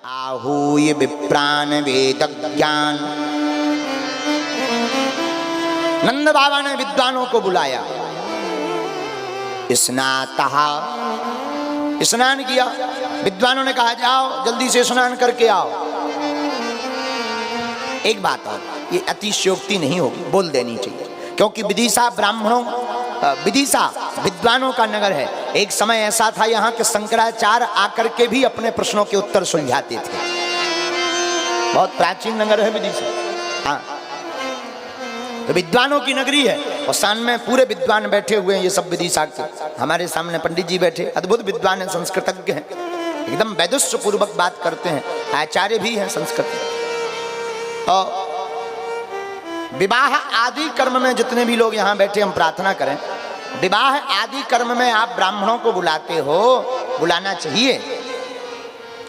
आहूय विप्रान वेद ज्ञान। नंद बाबा ने विद्वानों को बुलाया, स्नातः, स्नान किया। विद्वानों ने कहा जाओ जल्दी से स्नान करके आओ। एक बात और, ये अतिशयोक्ति नहीं होगी, बोल देनी चाहिए, क्योंकि विदिशा ब्राह्मणों, विदिशा विद्वानों का नगर है। एक समय ऐसा था यहाँ के शंकराचार्य आकर के भी अपने प्रश्नों के उत्तर सुलझाते थे। बहुत प्राचीन नगर है विदिशा। हाँ, तो विद्वानों की नगरी है और सामने पूरे विद्वान बैठे हुए हैं। ये सब विदिशा के, हमारे सामने पंडित जी बैठे, अद्भुत विद्वान हैं, संस्कृतज्ञ हैं, एकदम वैदुष्य पूर्वक बात करते हैं, आचार्य भी हैं संस्कृत। और विवाह आदि कर्म में जितने भी लोग यहाँ बैठे, हम प्रार्थना करें, विवाह आदि कर्म में आप ब्राह्मणों को बुलाते हो, बुलाना चाहिए,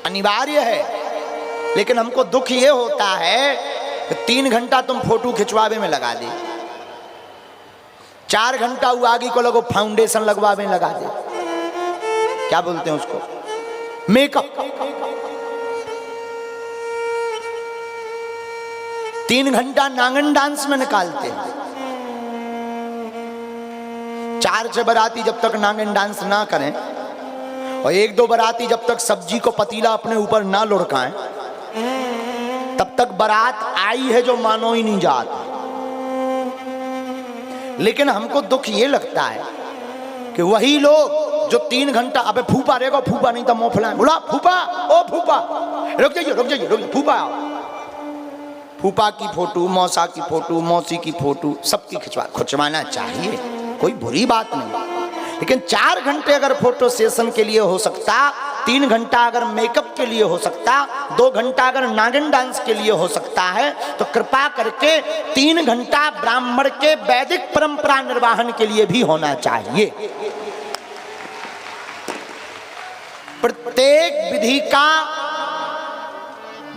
अनिवार्य है। लेकिन हमको दुख ये होता है कि 3 घंटा तुम फोटो खिंचवावे में लगा दे, 4 घंटा वो आगे को लगो फाउंडेशन लगवावे में लगा दे, क्या बोलते हैं उसको, मेकअप। 3 घंटा नांगन डांस में निकालते हैं। 4 से बाराती जब तक नांगन डांस ना करें और 1-2 बाराती जब तक सब्जी को पतीला अपने ऊपर ना लुढ़काएं, तब तक बारात आई है जो मानो ही नहीं जात। लेकिन हमको दुख ये लगता है कि वही लोग जो 3 घंटा, अबे फूफा रहेगा, फूफा नहीं तो मोफला बोला, फूफा ओ फूफा, रुक जाइए रुक जाइए रुक जाइए, फूफा आओ। फूफा की फोटो, मौसा की फोटो, मौसी की फोटो, सबकी खिंचवाना चाहिए, कोई बुरी बात नहीं। लेकिन 4 घंटे अगर फोटो सेशन के लिए हो सकता, 3 घंटा अगर मेकअप के लिए हो सकता, 2 घंटा अगर नागिन डांस के लिए हो सकता है, तो कृपा करके 3 घंटा ब्राह्मण के वैदिक परंपरा निर्वाहन के लिए भी होना चाहिए। प्रत्येक विधि का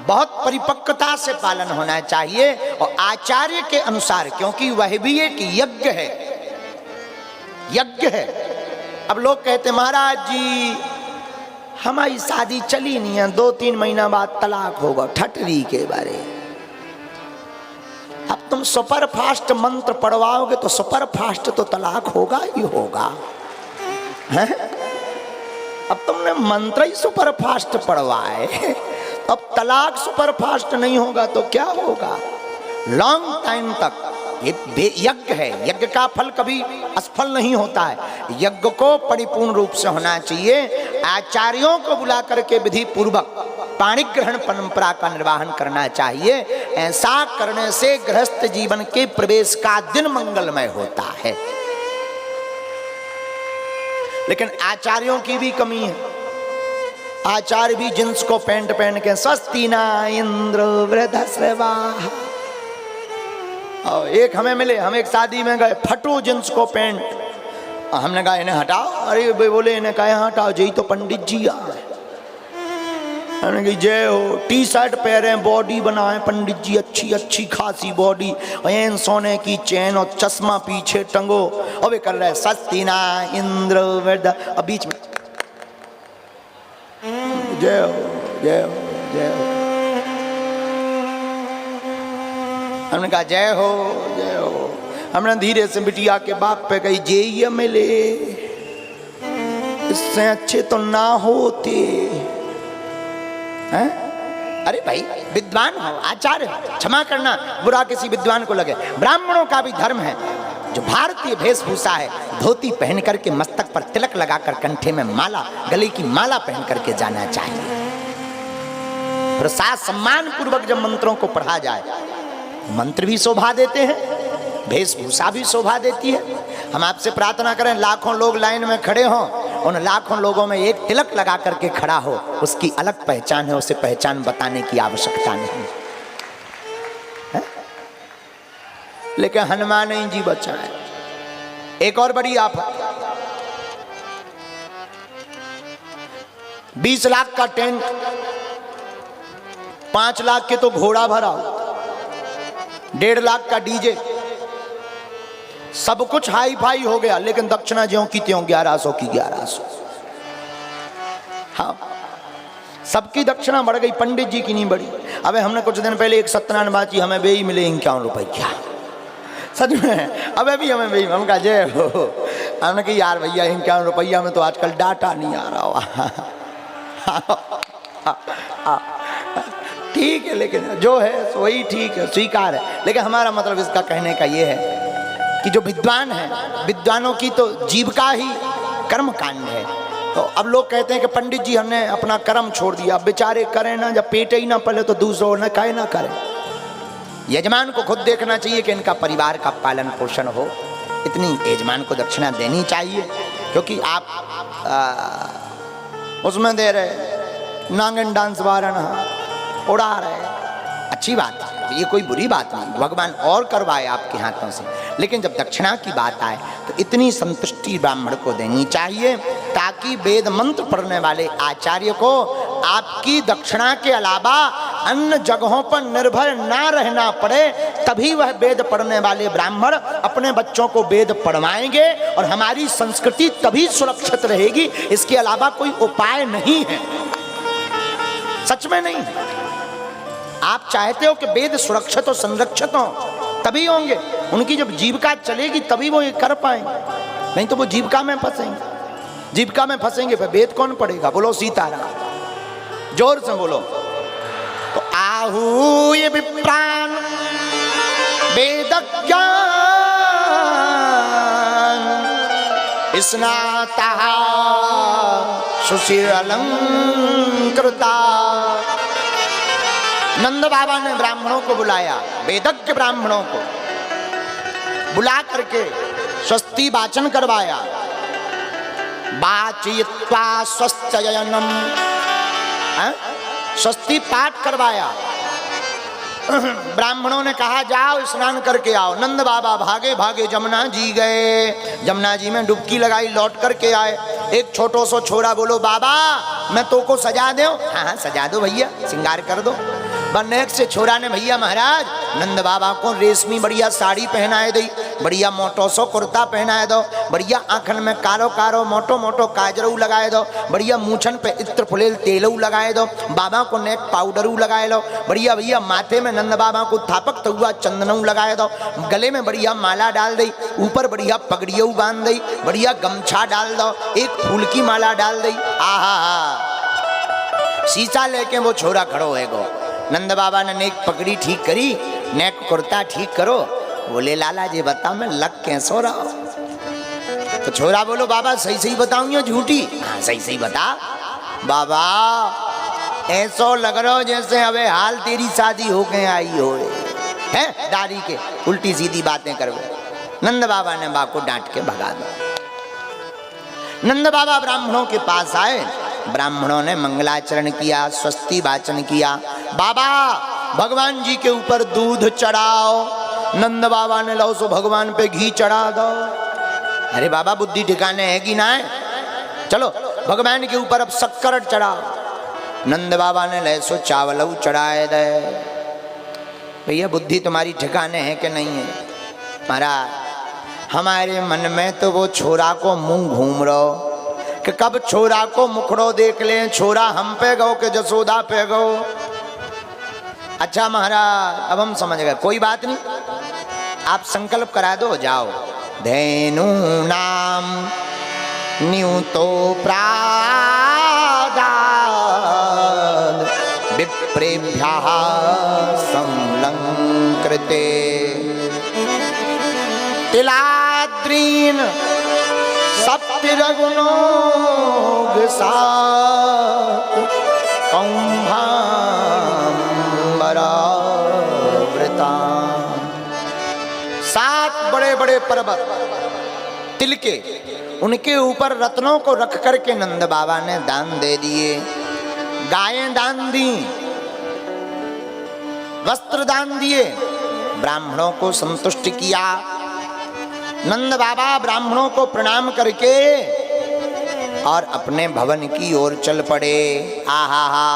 बहुत परिपक्वता से पालन होना चाहिए और आचार्य के अनुसार, क्योंकि वह भी एक यज्ञ है, यज्ञ है। अब लोग कहते महाराज जी हमारी शादी चली नहीं है, 2-3 महीना बाद तलाक होगा, ठटरी के बारे। अब तुम सुपर फास्ट मंत्र पढ़वाओगे तो सुपर फास्ट तो तलाक होगा ही होगा, है? अब तुमने मंत्र ही सुपर फास्ट पढ़वाए, अब तलाक सुपर फास्ट नहीं होगा तो क्या होगा? लॉन्ग टाइम तक ये यज्ञ है, यज्ञ का फल कभी असफल नहीं होता है। यज्ञ को परिपूर्ण रूप से होना चाहिए। आचार्यों को बुला करके विधि पूर्वक पाणिग्रहण परंपरा का निर्वाहन करना चाहिए। ऐसा करने से गृहस्थ जीवन के प्रवेश का दिन मंगलमय होता है। लेकिन आचार्यों की भी कमी है। आचार्य भी जींस को पैंट पहन के स्वस्ति ना इंद्र वृद्धश्रवाः। और एक हमें मिले, हम एक शादी में गए, फटो जींस को पैंट, हमने कहा इन्हें हटाओ। अरे बोले इन्हें कहा हटाओ, जी तो पंडित जी आए। हमने कहा जय हो, टी शर्ट पहने, बॉडी बनाए पंडित जी, अच्छी अच्छी खासी बॉडी, और सोने की चैन और चश्मा पीछे टंगो, और वे कर रहे स्वस्ति ना इंद्र वृद्ध, और बीच में जय हो जय हो जय हो। हमने कहा जय हो जय हो। हमने धीरे से बिटिया के बाप पे कही जे मिले, इससे अच्छे तो ना होते हैं। अरे भाई विद्वान हो, आचार्य हो, क्षमा करना बुरा किसी विद्वान को लगे। ब्राह्मणों का भी धर्म है, जो भारतीय वेशभूषा है, धोती पहन करके, मस्तक पर तिलक लगाकर, कंठे में माला, गले की माला पहन करके जाना चाहिए। प्रसाद सम्मान पूर्वक जब मंत्रों को पढ़ा जाए, मंत्र भी शोभा देते हैं, वेशभूषा भी शोभा देती है। हम आपसे प्रार्थना करें लाखों लोग लाइन में खड़े हों, उन लाखों लोगों में एक तिलक लगा करके खड़ा हो, उसकी अलग पहचान है, उसे पहचान बताने की आवश्यकता नहीं है। लेकिन हनुमान जी बचाए। एक और बड़ी आफत, 20 लाख का टेंट, 5 लाख के तो घोड़ा भरा, 1.5 लाख का डीजे, सब कुछ हाई फाई हो गया, लेकिन दक्षिणा ज्यों की त्यों 1100 की 1100। हाँ, सबकी दक्षिणा बढ़ गई, पंडित जी की नहीं बढ़ी। अबे हमने कुछ दिन पहले एक सत्यनारायण बाजी हमें बेई मिले 51 रुपया, सच में। अबे भी हमें बेई, हम कहा जय हो। हमने कहा यार भैया 51 रुपया में तो आजकल डाटा नहीं आ रहा हुआ। ठीक है, लेकिन जो है वही ठीक है, स्वीकार है। लेकिन हमारा मतलब इसका कहने का ये है कि जो विद्वान है, विद्वानों की तो जीविका ही कर्म कांड है। तो अब लोग कहते हैं कि पंडित जी हमने अपना कर्म छोड़ दिया, अब बेचारे करें ना, जब पेट ही ना पले तो दूसरों न काहे ना करें। यजमान को खुद देखना चाहिए कि इनका परिवार का पालन पोषण हो, इतनी यजमान को दक्षिणा देनी चाहिए। क्योंकि आप उसमें दे रहे नांगन डांस वारण उड़ा रहे, अच्छी बात है, ये कोई बुरी बात नहीं, भगवान और करवाए आपके हाथों से। लेकिन जब दक्षिणा की बात आए तो इतनी संतुष्टि ब्राह्मण को देनी चाहिए ताकि वेद मंत्र पढ़ने वाले आचार्य को आपकी दक्षिणा के अलावा अन्य जगहों पर निर्भर ना रहना पड़े। तभी वह वेद पढ़ने वाले ब्राह्मण अपने बच्चों को वेद पढ़वाएंगे और हमारी संस्कृति तभी सुरक्षित रहेगी। इसके अलावा कोई उपाय नहीं है, सच में नहीं। आप चाहते हो कि वेद सुरक्षित और संरक्षित हो, तभी होंगे। उनकी जब जीविका चलेगी तभी वो ये कर पाएंगे, नहीं तो वो जीविका में फंसेंगे। जीविका में फंसेंगे फिर वेद कौन पढ़ेगा? बोलो सीताराम, जोर से बोलो। तो आहू ये विप्राण वेद ज्ञान स्नाता सुशील अलंकृता। नंद बाबा ने ब्राह्मणों को बुलाया, वेदज्ञ ब्राह्मणों को बुला करके स्वस्ति वाचन करवाया। वाचयित्वा स्वस्त्ययनम, स्वस्ति पाठ करवाया। ब्राह्मणों ने कहा जाओ स्नान करके आओ। नंद बाबा भागे भागे जमुना जी गए, जमुना जी में डुबकी लगाई, लौट करके आए। एक छोटो सो छोरा बोलो बाबा मैं तो को सजा दो। हाँ हाँ सजा दो भैया, श्रृंगार कर दो। नेक्स्ट से छोरा ने भैया महाराज नंद बाबा को रेशमी बढ़िया साड़ी पहनाए दी, बढ़िया मोटो सो कुर्ता पहनाए दो, बढ़िया आंखन में कारो कारो मोटो मोटो काजरू लगाए दो, बढ़िया मूछन पे इत्र फुलेल तेलऊ लगाए दो, बाबा को नेक पाउडरू लगाए दो, बढ़िया भैया माथे में नंद बाबा को थापक हुआ चंदनऊ लगाए दो, गले में बढ़िया माला डाल दी, ऊपर बढ़िया पगड़ियऊ बांध दी, बढ़िया गमछा डाल दो, एक फूल की माला डाल दी। आहा, शीशा लेके वो छोरा खड़ो है गो। नंद बाबा ने नेक पगड़ी ठीक करी, नेक कुर्ता ठीक करो। बोले लाला जी बता मैं लग कैसो रहा हूं? तो छोरा बोलो बाबा सही सही बताऊं या झूठी? हाँ सही सही बता। बाबा ऐसो लग रहा हो जैसे अबे हाल तेरी शादी हो गए आई हो है, दाढ़ी के उल्टी सीधी बातें कर। नंद बाबा ने बा को डांट के भगा दो। नंद बाबा ब्राह्मणों के पास आए, ब्राह्मणों ने मंगलाचरण किया, स्वस्ति वाचन किया। बाबा भगवान जी के ऊपर दूध चढ़ाओ। नंद बाबा ने लो सो भगवान पे घी चढ़ा दो। अरे बाबा बुद्धि ठिकाने है कि ना है? चलो भगवान के ऊपर अब शक्कर चढ़ाओ। नंद बाबा ने ले सो चावल चढ़ाए दे। भैया बुद्धि तुम्हारी ठिकाने है कि नहीं है? महाराज हमारे मन में तो वो छोरा को मुंह घूम रहो कि कब छोरा को मुखड़ो देख ले, छोरा हम पे गो के जसोदा पे गो। अच्छा महाराज अब हम समझ गए, कोई बात नहीं, आप संकल्प करा दो, जाओ। धेनु नाम न्यूतो प्रादाद विप्रेभ्यः संलंकृते तिलाद्रीन सप्तिरगुणोगसा कौम्भाम्बरावृता। 7 बड़े बड़े पर्वत तिल के, उनके ऊपर रत्नों को रख करके नंद बाबा ने दान दे दिए। गायें दान दी, वस्त्र दान दिए, ब्राह्मणों को संतुष्ट किया। नंद बाबा ब्राह्मणों को प्रणाम करके और अपने भवन की ओर चल पड़े। आहा हा,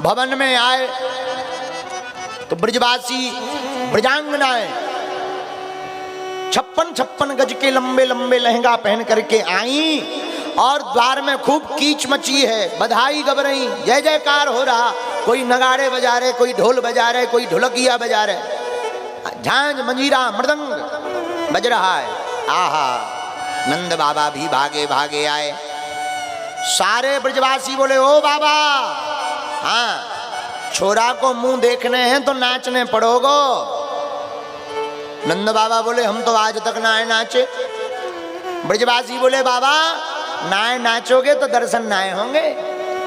भवन में आए तो ब्रजवासी ब्रजांगनाएं 56-56 गज के लंबे लंबे लहंगा पहन करके आई और द्वार में खूब कीच मची है, बधाई गब रही, जय जयकार हो रहा। कोई नगाड़े बजा रहे, कोई ढोल बजा रहे, कोई ढोलकिया बजा रहे, झांझ मंजीरा मृदंग बज रहा है। आहा, नंद बाबा भी भागे भागे आए। सारे ब्रजवासी बोले, ओ बाबा, हाँ छोरा को मुंह देखने हैं तो नाचने पड़ोगो। नंद बाबा बोले, हम तो आज तक नाए नाचे। ब्रजवासी बोले, बाबा नाए नाचोगे तो दर्शन नाए होंगे,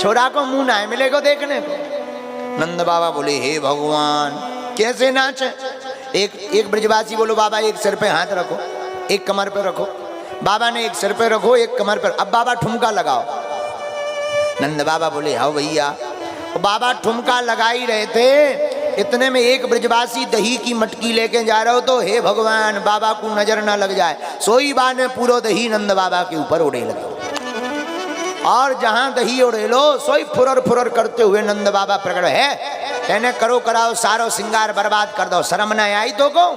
छोरा को मुंह नाए मिलेगा देखने को। नंद बाबा बोले, हे भगवान कैसे नाचे? एक ब्रजवासी बोलो, बाबा एक सिर पे हाथ रखो, एक कमर पे रखो। बाबा ने एक सिर पे रखो, एक कमर पर। अब बाबा ठुमका लगाओ। नंद बाबा बोले, हाँ भैया। बाबा ठुमका लगा ही रहे थे, इतने में एक ब्रजवासी दही की मटकी लेके जा रहे हो, तो हे भगवान बाबा को नजर ना लग जाए। सोई बा ने पूरा दही नंद बाबा के ऊपर उड़े लगे, और जहां दही उड़े लो सोई फुरर फुरर करते हुए नंद बाबा प्रकट है। कहने, करो कराओ सारो सिंगार बर्बाद कर दो, शर्म न आई तो को।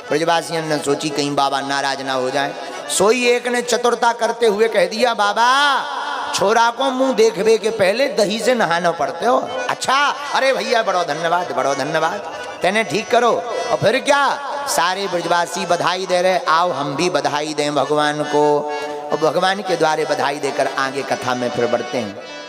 ब्रजवासियों ने सोची कहीं बाबा नाराज ना हो जाए। सोई एक ने चतुरता करते हुए कह दिया, बाबा छोरा को मुंह देखने के पहले दही से नहाना पड़ते हो। अच्छा, अरे भैया बड़ो धन्यवाद, बड़ो धन्यवाद। कहने, ठीक करो। और फिर क्या, सारे ब्रजवासी बधाई दे रहे, आओ हम भी बधाई दें भगवान को। और भगवान के द्वारे बधाई देकर आगे कथा में फिर बढ़ते हैं।